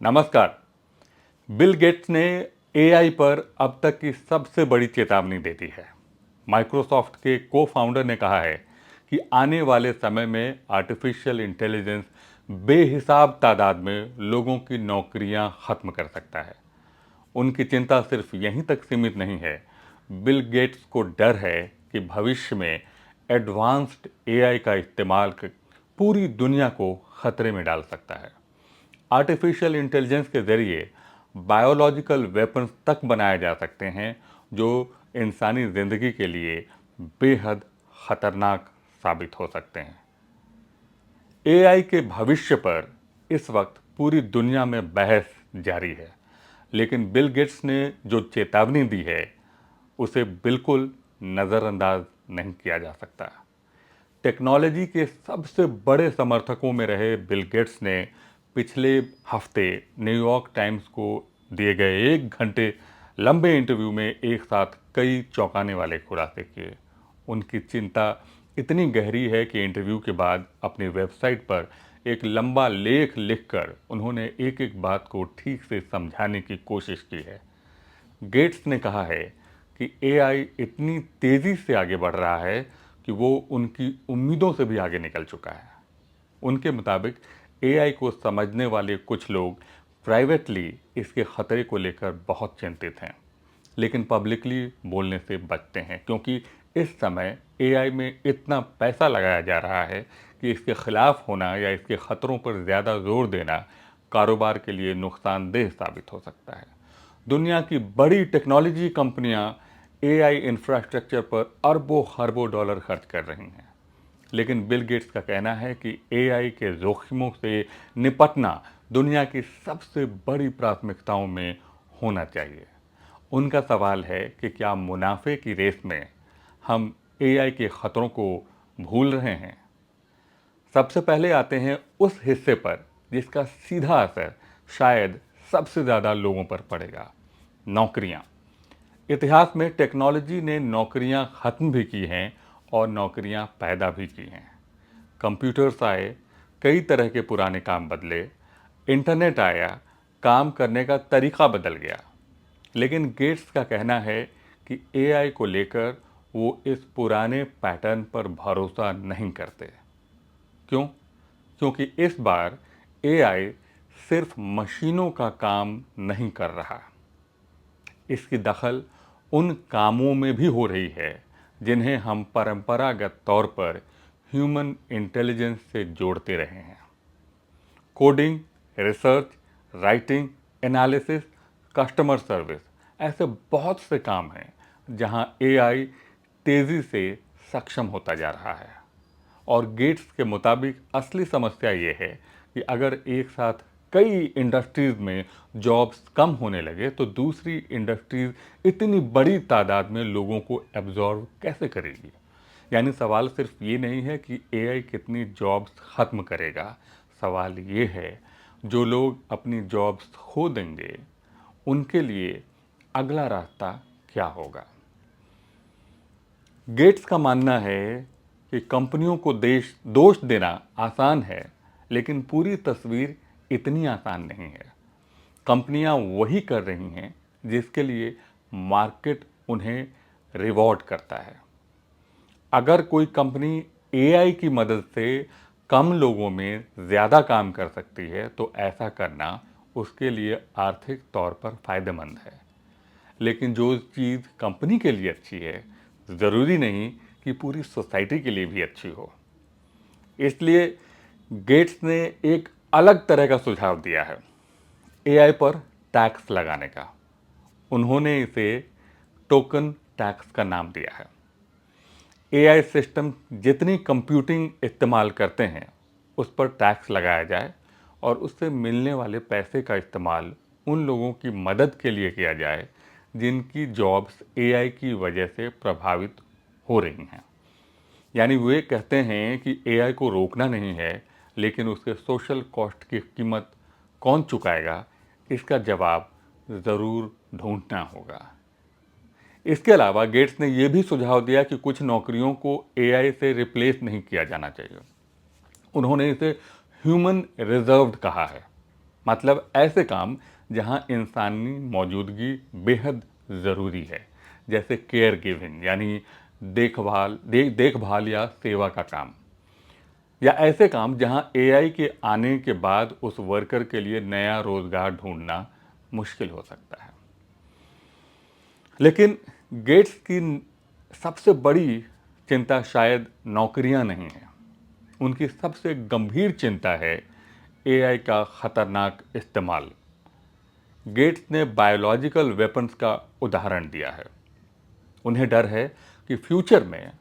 नमस्कार। Bill Gates ने AI पर अब तक की सबसे बड़ी चेतावनी दे दी है। माइक्रोसॉफ्ट के को फाउंडर ने कहा है कि आने वाले समय में आर्टिफिशियल इंटेलिजेंस बेहिसाब तादाद में लोगों की नौकरियां खत्म कर सकता है। उनकी चिंता सिर्फ यहीं तक सीमित नहीं है। बिल गेट्स को डर है कि भविष्य में एडवांस्ड एआई का इस्तेमाल पूरी दुनिया को खतरे में डाल सकता है। आर्टिफिशियल इंटेलिजेंस के जरिए बायोलॉजिकल वेपन्स तक बनाए जा सकते हैं जो इंसानी ज़िंदगी के लिए बेहद खतरनाक साबित हो सकते हैं। एआई के भविष्य पर इस वक्त पूरी दुनिया में बहस जारी है, लेकिन बिल गेट्स ने जो चेतावनी दी है उसे बिल्कुल नज़रअंदाज नहीं किया जा सकता। टेक्नोलॉजी के सबसे बड़े समर्थकों में रहे बिल गेट्स ने पिछले हफ्ते न्यूयॉर्क टाइम्स को दिए गए 1 घंटे लंबे इंटरव्यू में एक साथ कई चौंकाने वाले खुलासे किए। उनकी चिंता इतनी गहरी है कि इंटरव्यू के बाद अपनी वेबसाइट पर एक लंबा लेख लिखकर उन्होंने एक एक बात को ठीक से समझाने की कोशिश की है। गेट्स ने कहा है कि एआई इतनी तेज़ी से आगे बढ़ रहा है कि वो उनकी उम्मीदों से भी आगे निकल चुका है। उनके मुताबिक एआई को समझने वाले कुछ लोग प्राइवेटली इसके खतरे को लेकर बहुत चिंतित हैं, लेकिन पब्लिकली बोलने से बचते हैं क्योंकि इस समय एआई में इतना पैसा लगाया जा रहा है कि इसके खिलाफ होना या इसके खतरों पर ज़्यादा जोर देना कारोबार के लिए नुकसानदेह साबित हो सकता है। दुनिया की बड़ी टेक्नोलॉजी कंपनियां एआई इंफ्रास्ट्रक्चर पर अरबों खरबों डॉलर खर्च कर रही हैं, लेकिन बिल गेट्स का कहना है कि एआई के जोखिमों से निपटना दुनिया की सबसे बड़ी प्राथमिकताओं में होना चाहिए। उनका सवाल है कि क्या मुनाफे की रेस में हम एआई के खतरों को भूल रहे हैं। सबसे पहले आते हैं उस हिस्से पर जिसका सीधा असर शायद सबसे ज़्यादा लोगों पर पड़ेगा, नौकरियां। इतिहास में टेक्नोलॉजी ने नौकरियां खत्म भी की हैं और नौकरियां पैदा भी की हैं। कंप्यूटर्स आए, कई तरह के पुराने काम बदले, इंटरनेट आया, काम करने का तरीका बदल गया। लेकिन गेट्स का कहना है कि एआई को लेकर वो इस पुराने पैटर्न पर भरोसा नहीं करते। क्यों? क्योंकि इस बार एआई सिर्फ मशीनों का काम नहीं कर रहा, इसकी दखल उन कामों में भी हो रही है जिन्हें हम परंपरागत तौर पर ह्यूमन इंटेलिजेंस से जोड़ते रहे हैं। Coding, research, writing, analysis, customer service, ऐसे बहुत से काम हैं जहां एआई तेज़ी से सक्षम होता जा रहा है। और गेट्स के मुताबिक असली समस्या ये है कि अगर एक साथ कई इंडस्ट्रीज में जॉब्स कम होने लगे तो दूसरी इंडस्ट्रीज इतनी बड़ी तादाद में लोगों को एब्जॉर्व कैसे करेगी। यानी सवाल सिर्फ ये नहीं है कि एआई कितनी जॉब्स खत्म करेगा, सवाल ये है जो लोग अपनी जॉब्स खो देंगे उनके लिए अगला रास्ता क्या होगा। गेट्स का मानना है कि कंपनियों को दोष देना आसान है, लेकिन पूरी तस्वीर इतनी आसान नहीं है। कंपनियां वही कर रही हैं जिसके लिए मार्केट उन्हें रिवॉर्ड करता है। अगर कोई कंपनी एआई की मदद से कम लोगों में ज़्यादा काम कर सकती है तो ऐसा करना उसके लिए आर्थिक तौर पर फ़ायदेमंद है। लेकिन जो चीज़ कंपनी के लिए अच्छी है ज़रूरी नहीं कि पूरी सोसाइटी के लिए भी अच्छी हो। इसलिए गेट्स ने एक अलग तरह का सुझाव दिया है एआई पर टैक्स लगाने का। उन्होंने इसे टोकन टैक्स का नाम दिया है। एआई सिस्टम जितनी कंप्यूटिंग इस्तेमाल करते हैं उस पर टैक्स लगाया जाए और उससे मिलने वाले पैसे का इस्तेमाल उन लोगों की मदद के लिए किया जाए जिनकी जॉब्स एआई की वजह से प्रभावित हो रही हैं। यानी वे कहते हैं कि एआई को रोकना नहीं है, लेकिन उसके सोशल कॉस्ट की कीमत कौन चुकाएगा, इसका जवाब ज़रूर ढूंढना होगा। इसके अलावा गेट्स ने यह भी सुझाव दिया कि कुछ नौकरियों को एआई से रिप्लेस नहीं किया जाना चाहिए। उन्होंने इसे ह्यूमन रिजर्व्ड कहा है। मतलब ऐसे काम जहां इंसानी मौजूदगी बेहद ज़रूरी है, जैसे केयर गिविंग यानी देखभाल या सेवा का काम, या ऐसे काम जहां एआई के आने के बाद उस वर्कर के लिए नया रोजगार ढूंढना मुश्किल हो सकता है। लेकिन गेट्स की सबसे बड़ी चिंता शायद नौकरियां नहीं है। उनकी सबसे गंभीर चिंता है एआई का खतरनाक इस्तेमाल। गेट्स ने बायोलॉजिकल वेपन्स का उदाहरण दिया है। उन्हें डर है कि फ्यूचर में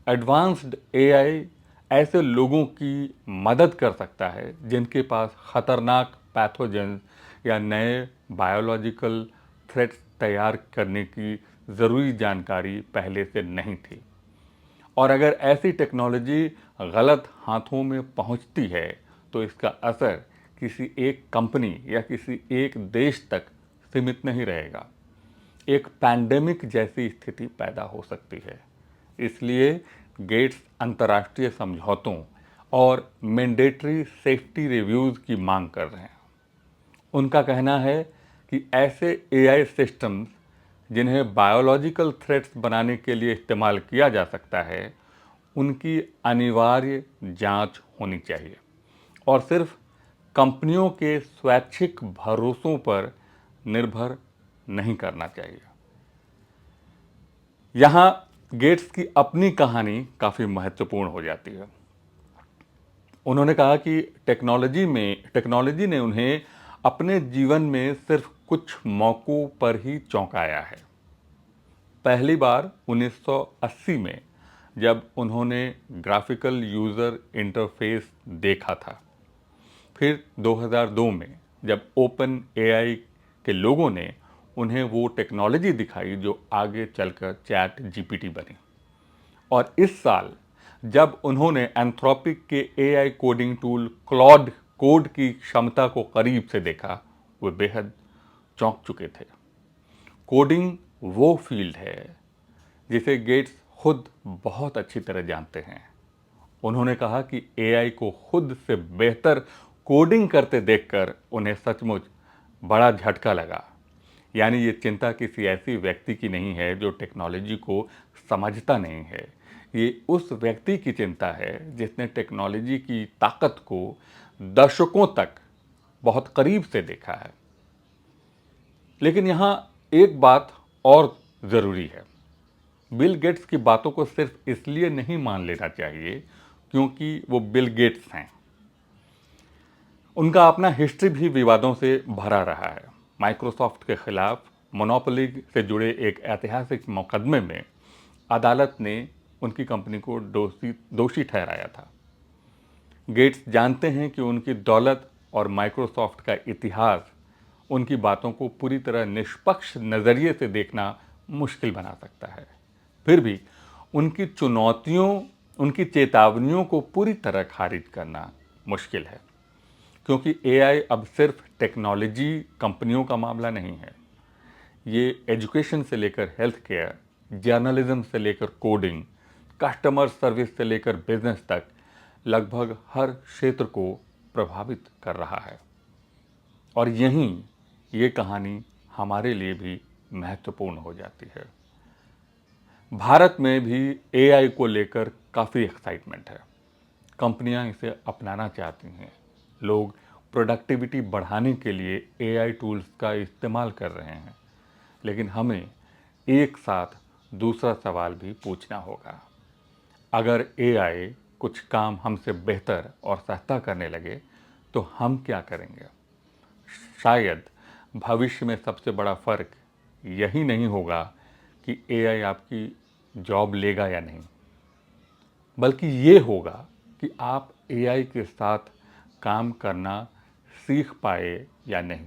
एडवांस्ड एआई ऐसे लोगों की मदद कर सकता है जिनके पास खतरनाक पैथोजन या नए बायोलॉजिकल थ्रेट्स तैयार करने की ज़रूरी जानकारी पहले से नहीं थी। और अगर ऐसी टेक्नोलॉजी गलत हाथों में पहुंचती है तो इसका असर किसी एक कंपनी या किसी एक देश तक सीमित नहीं रहेगा। एक पैंडेमिक जैसी स्थिति पैदा हो सकती है। इसलिए गेट्स अंतर्राष्ट्रीय समझौतों और मैंडेटरी सेफ्टी रिव्यूज़ की मांग कर रहे हैं। उनका कहना है कि ऐसे एआई सिस्टम्स जिन्हें बायोलॉजिकल थ्रेट्स बनाने के लिए इस्तेमाल किया जा सकता है, उनकी अनिवार्य जांच होनी चाहिए और सिर्फ कंपनियों के स्वैच्छिक भरोसों पर निर्भर नहीं करना चाहिए। यहाँ गेट्स की अपनी कहानी काफ़ी महत्वपूर्ण हो जाती है। उन्होंने कहा कि टेक्नोलॉजी ने उन्हें अपने जीवन में सिर्फ कुछ मौक़ों पर ही चौंकाया है। पहली बार 1980 में जब उन्होंने ग्राफिकल यूज़र इंटरफेस देखा था, फिर 2002 में जब ओपन एआई के लोगों ने उन्हें वो टेक्नोलॉजी दिखाई जो आगे चलकर चैट जीपीटी बनी, और इस साल जब उन्होंने एंथ्रोपिक के AI coding tool Claude code की क्षमता को करीब से देखा, वे बेहद चौंक चुके थे। कोडिंग वो फील्ड है जिसे गेट्स खुद बहुत अच्छी तरह जानते हैं। उन्होंने कहा कि एआई को खुद से बेहतर कोडिंग करते देखकर उन्हें सचमुच बड़ा झटका लगा। यानी ये चिंता किसी ऐसी व्यक्ति की नहीं है जो टेक्नोलॉजी को समझता नहीं है, ये उस व्यक्ति की चिंता है जिसने टेक्नोलॉजी की ताकत को दशकों तक बहुत करीब से देखा है। लेकिन यहाँ एक बात और ज़रूरी है, बिल गेट्स की बातों को सिर्फ इसलिए नहीं मान लेना चाहिए क्योंकि वो बिल गेट्स हैं। उनका अपना हिस्ट्री भी विवादों से भरा रहा है। माइक्रोसॉफ्ट के खिलाफ मोनोपोली से जुड़े एक ऐतिहासिक मुकदमे में अदालत ने उनकी कंपनी को दोषी ठहराया था। गेट्स जानते हैं कि उनकी दौलत और माइक्रोसॉफ्ट का इतिहास उनकी बातों को पूरी तरह निष्पक्ष नज़रिए से देखना मुश्किल बना सकता है। फिर भी उनकी चेतावनियों को पूरी तरह खारिज करना मुश्किल है, क्योंकि एआई अब सिर्फ टेक्नोलॉजी कंपनियों का मामला नहीं है। ये एजुकेशन से लेकर हेल्थ केयर, जर्नलिज्म से लेकर कोडिंग, कस्टमर सर्विस से लेकर बिजनेस तक लगभग हर क्षेत्र को प्रभावित कर रहा है। और यहीं ये कहानी हमारे लिए भी महत्वपूर्ण हो जाती है। भारत में भी एआई को लेकर काफ़ी एक्साइटमेंट है। कंपनियां इसे अपनाना चाहती हैं। लोग प्रोडक्टिविटी बढ़ाने के लिए एआई टूल्स का इस्तेमाल कर रहे हैं। लेकिन हमें एक साथ दूसरा सवाल भी पूछना होगा। अगर एआई कुछ काम हमसे बेहतर और सस्ता करने लगे तो हम क्या करेंगे? शायद भविष्य में सबसे बड़ा फ़र्क यही नहीं होगा कि एआई आपकी जॉब लेगा या नहीं, बल्कि ये होगा कि आप एआई के साथ काम करना सीख पाए या नहीं।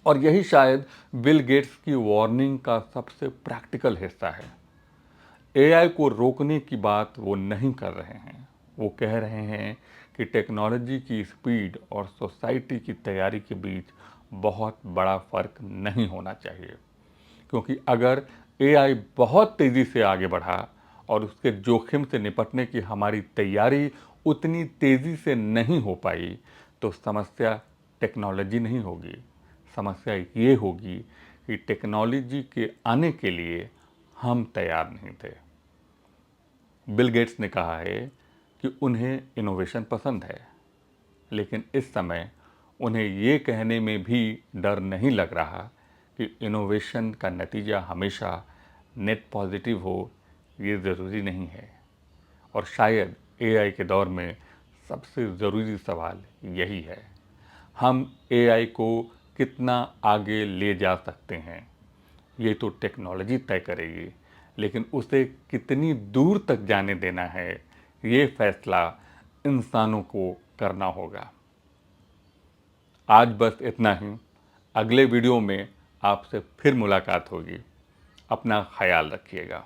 और यही शायद बिल गेट्स की वार्निंग का सबसे प्रैक्टिकल हिस्सा है। एआई को रोकने की बात वो नहीं कर रहे हैं। वो कह रहे हैं कि टेक्नोलॉजी की स्पीड और सोसाइटी की तैयारी के बीच बहुत बड़ा फ़र्क नहीं होना चाहिए, क्योंकि अगर एआई बहुत तेज़ी से आगे बढ़ा और उसके जोखिम से निपटने की हमारी तैयारी उतनी तेज़ी से नहीं हो पाई तो समस्या टेक्नोलॉजी नहीं होगी, समस्या ये होगी कि टेक्नोलॉजी के आने के लिए हम तैयार नहीं थे। बिल गेट्स ने कहा है कि उन्हें इनोवेशन पसंद है, लेकिन इस समय उन्हें ये कहने में भी डर नहीं लग रहा कि इनोवेशन का नतीजा हमेशा नेट पॉजिटिव हो, ये ज़रूरी नहीं है। और शायद एआई के दौर में सबसे ज़रूरी सवाल यही है, हम एआई को कितना आगे ले जा सकते हैं। ये तो टेक्नोलॉजी तय करेगी, लेकिन उसे कितनी दूर तक जाने देना है, ये फैसला इंसानों को करना होगा। आज बस इतना ही। अगले वीडियो में आपसे फिर मुलाकात होगी। अपना ख्याल रखिएगा।